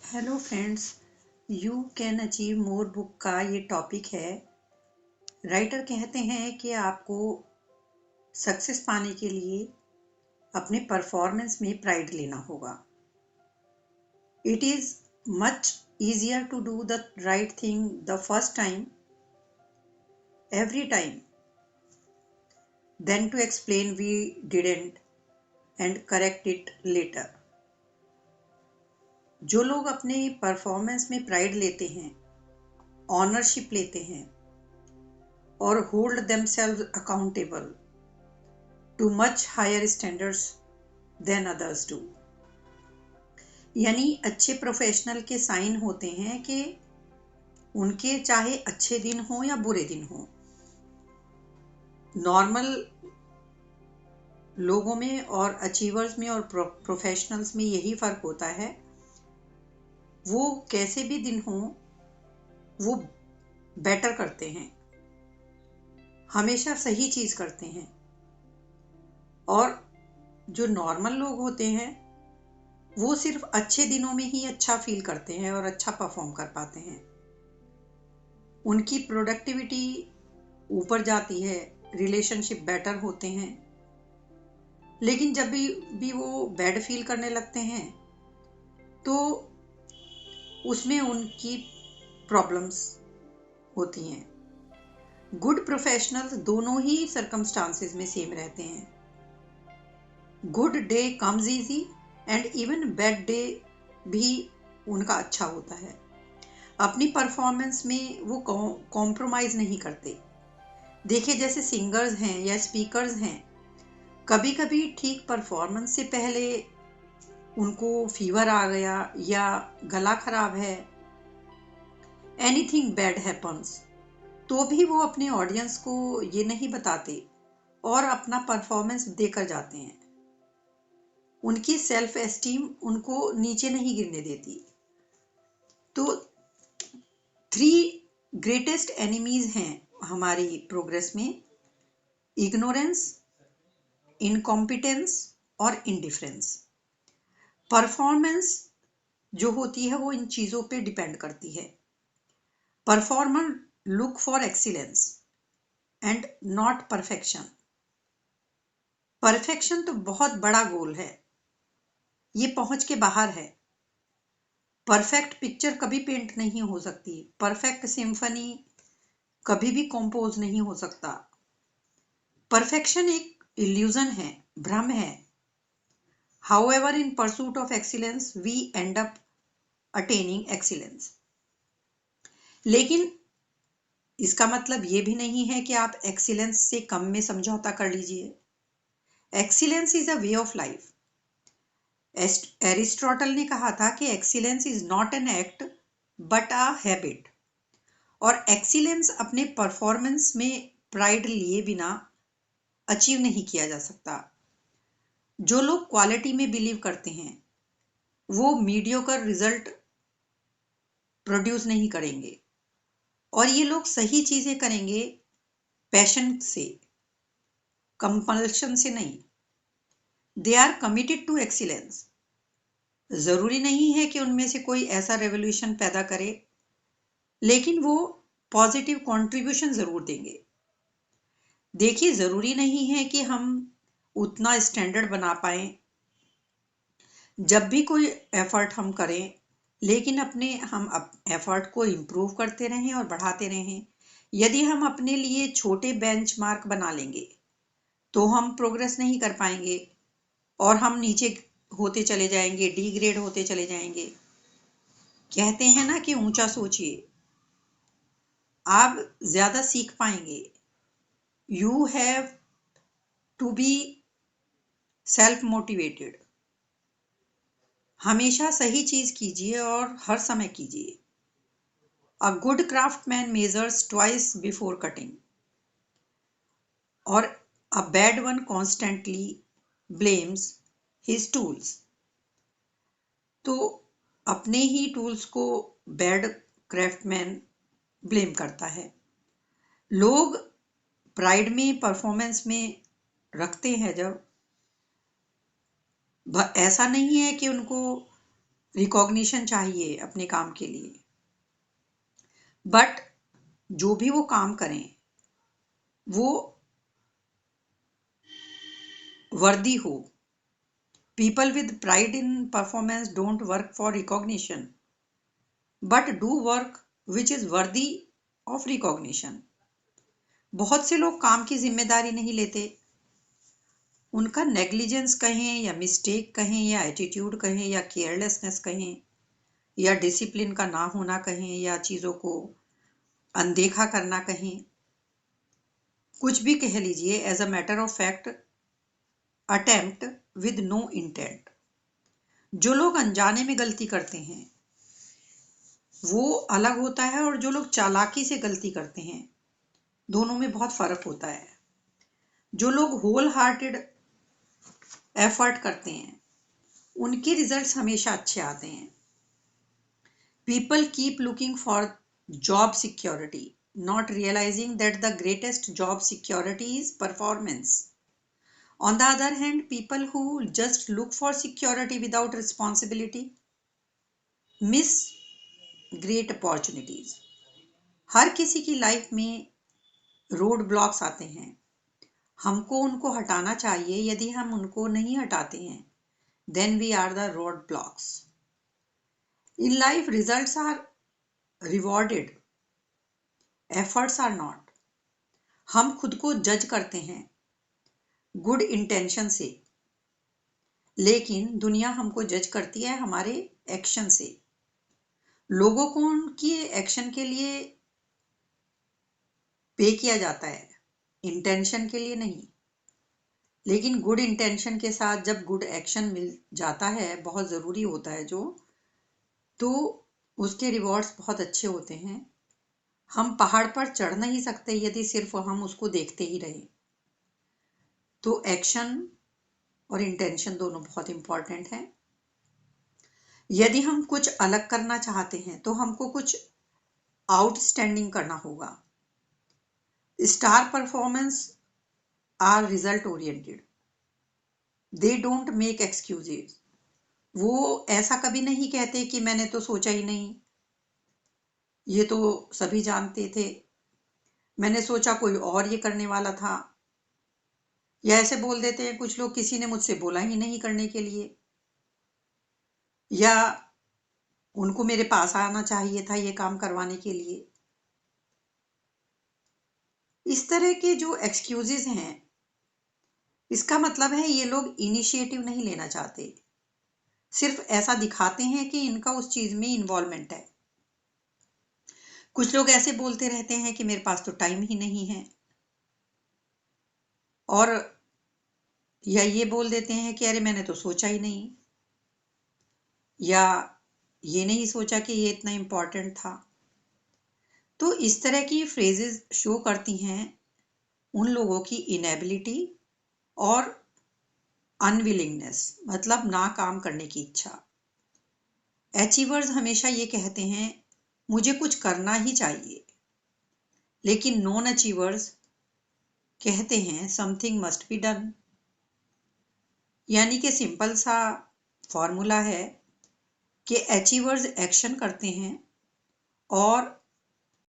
Hello friends, you can achieve more book का ये topic है। राइटर कहते हैं कि आपको सक्सेस पाने के लिए अपने परफॉर्मेंस में प्राइड लेना होगा। It is much easier to do the right thing the first time, every time, than to explain we didn't and correct it later. जो लोग अपने परफॉर्मेंस में प्राइड लेते हैं, ऑनरशिप लेते हैं और hold themselves accountable to much higher standards than others do, यानी अच्छे प्रोफेशनल के साइन होते हैं कि उनके चाहे अच्छे दिन हो या बुरे दिन हो, नॉर्मल लोगों में और अचीवर्स में और प्रोफेशनल्स में यही फर्क होता है। वो कैसे भी दिन हो वो बेटर करते हैं, हमेशा सही चीज करते हैं। और जो नॉर्मल लोग होते हैं वो सिर्फ अच्छे दिनों में ही अच्छा फील करते हैं और अच्छा परफॉर्म कर पाते हैं। उनकी प्रोडक्टिविटी ऊपर जाती है, रिलेशनशिप बेटर होते हैं। लेकिन जब भी वो बैड फील करने लगते हैं तो उसमें उनकी प्रॉब्लम्स होती हैं। गुड प्रोफेशनल्स दोनों ही सर्कमस्टांसेस में सेम रहते हैं। Good day comes easy and even bad day भी उनका अच्छा होता है। अपनी परफॉर्मेंस में वो कॉम्प्रोमाइज नहीं करते। देखिए, जैसे सिंगर्स हैं या स्पीकर्स हैं, कभी कभी ठीक परफॉर्मेंस से पहले उनको फीवर आ गया या गला खराब है, एनीथिंग बैड हैपन्स, तो भी वो अपने ऑडियंस को ये नहीं बताते और अपना परफॉर्मेंस देकर जाते हैं। उनकी सेल्फ एस्टीम उनको नीचे नहीं गिरने देती। तो 3 ग्रेटेस्ट एनिमीज हैं हमारी प्रोग्रेस में: इग्नोरेंस, इनकॉम्पिटेंस और इंडिफरेंस। परफॉर्मेंस जो होती है वो इन चीजों पे डिपेंड करती है। Performer look for excellence and not perfection. Perfection तो बहुत बड़ा गोल है, ये पहुंच के बाहर है। परफेक्ट पिक्चर कभी पेंट नहीं हो सकती, परफेक्ट सिम्फनी कभी भी कंपोज नहीं हो सकता। परफेक्शन एक इल्यूजन है, भ्रम है। However in pursuit of excellence we end up attaining excellence. लेकिन इसका मतलब ये भी नहीं है कि आप एक्सीलेंस से कम में समझौता कर लीजिए। Excellence is a way of life. Aristotle ने कहा था कि excellence is not an act but a habit. और एक्सीलेंस अपने परफॉर्मेंस में प्राइड लिए बिना अचीव नहीं किया जा सकता। जो लोग क्वालिटी में बिलीव करते हैं वो मीडियोकर रिजल्ट प्रोड्यूस नहीं करेंगे, और ये लोग सही चीजें करेंगे पैशन से, कंपल्शन से नहीं। They are committed to excellence. जरूरी नहीं है कि उनमें से कोई ऐसा रेवोल्यूशन पैदा करे, लेकिन वो पॉजिटिव कंट्रीब्यूशन जरूर देंगे। देखिए, जरूरी नहीं है कि हम उतना स्टैंडर्ड बना पाए जब भी कोई एफर्ट हम करें, लेकिन हम एफर्ट को इम्प्रूव करते रहें और बढ़ाते रहें। यदि हम अपने लिए छोटे बेंचमार्क बना लेंगे तो हम प्रोग्रेस नहीं कर पाएंगे और हम नीचे होते चले जाएंगे, डी ग्रेड होते चले जाएंगे। कहते हैं ना कि ऊंचा सोचिए, आप ज्यादा सीख पाएंगे। You have to be self motivated. हमेशा सही चीज कीजिए और हर समय कीजिए। A good craftsman measures twice before cutting और a bad one constantly blames his tools. तो अपने ही टूल्स को बैड क्राफ्टमैन ब्लेम करता है। लोग प्राइड में, परफॉर्मेंस में रखते हैं जब, ऐसा नहीं है कि उनको रिकॉग्निशन चाहिए अपने काम के लिए, बट जो भी वो काम करें वो वर्दी हो। People with pride in performance don't work for recognition but do work which is worthy of recognition. बहुत से लोग काम की जिम्मेदारी नहीं लेते, उनका नेग्लिजेंस कहें या मिस्टेक कहें या एटीट्यूड कहें या केयरलेसनेस कहें या डिसिप्लिन का ना होना कहें या चीज़ों को अनदेखा करना कहें, कुछ भी कह लीजिए, as a matter of fact attempt with no intent. जो लोग अनजाने में गलती करते हैं वो अलग होता है, और जो लोग चालाकी से गलती करते हैं दोनों में बहुत फर्क होता है। जो लोग होल हार्टेड एफर्ट करते हैं उनके रिजल्ट्स हमेशा अच्छे आते हैं। People keep looking for job security, not realizing that the greatest job security is performance. On the other hand, people who just look for security without responsibility miss great opportunities. हर किसी की life में road blocks आते हैं, हमको उनको हटाना चाहिए। यदि हम उनको नहीं हटाते हैं then we are the road blocks. In life, results are rewarded, efforts are not. हम खुद को जज करते हैं गुड इंटेंशन से, लेकिन दुनिया हमको जज करती है हमारे एक्शन से। लोगों को उनकी एक्शन के लिए पे किया जाता है, इंटेंशन के लिए नहीं। लेकिन गुड इंटेंशन के साथ जब गुड एक्शन मिल जाता है, बहुत ज़रूरी होता है जो, तो उसके रिवॉर्ड्स बहुत अच्छे होते हैं। हम पहाड़ पर चढ़ नहीं सकते यदि सिर्फ हम उसको देखते ही रहें। तो एक्शन और इंटेंशन दोनों बहुत इंपॉर्टेंट हैं। यदि हम कुछ अलग करना चाहते हैं तो हमको कुछ आउटस्टैंडिंग करना होगा। Star performance are result oriented, they don't make excuses. वो ऐसा कभी नहीं कहते कि मैंने तो सोचा ही नहीं, ये तो सभी जानते थे, मैंने सोचा कोई और ये करने वाला था। या ऐसे बोल देते हैं कुछ लोग, किसी ने मुझसे बोला ही नहीं करने के लिए, या उनको मेरे पास आना चाहिए था ये काम करवाने के लिए। इस तरह के जो एक्सक्यूजेज हैं, इसका मतलब है ये लोग इनिशिएटिव नहीं लेना चाहते, सिर्फ ऐसा दिखाते हैं कि इनका उस चीज में इन्वॉल्वमेंट है। कुछ लोग ऐसे बोलते रहते हैं कि मेरे पास तो टाइम ही नहीं है, और या ये बोल देते हैं कि अरे मैंने तो सोचा ही नहीं, या ये नहीं सोचा कि ये इतना इम्पोर्टेंट था। तो इस तरह की फ्रेजेस शो करती हैं उन लोगों की इनएबिलिटी और अनविलिंगनेस, मतलब ना काम करने की इच्छा। अचीवर्स हमेशा ये कहते हैं मुझे कुछ करना ही चाहिए, लेकिन नॉन अचीवर्स कहते हैं समथिंग मस्ट बी डन। यानी कि सिंपल सा फॉर्मूला है कि अचीवर्स एक्शन करते हैं और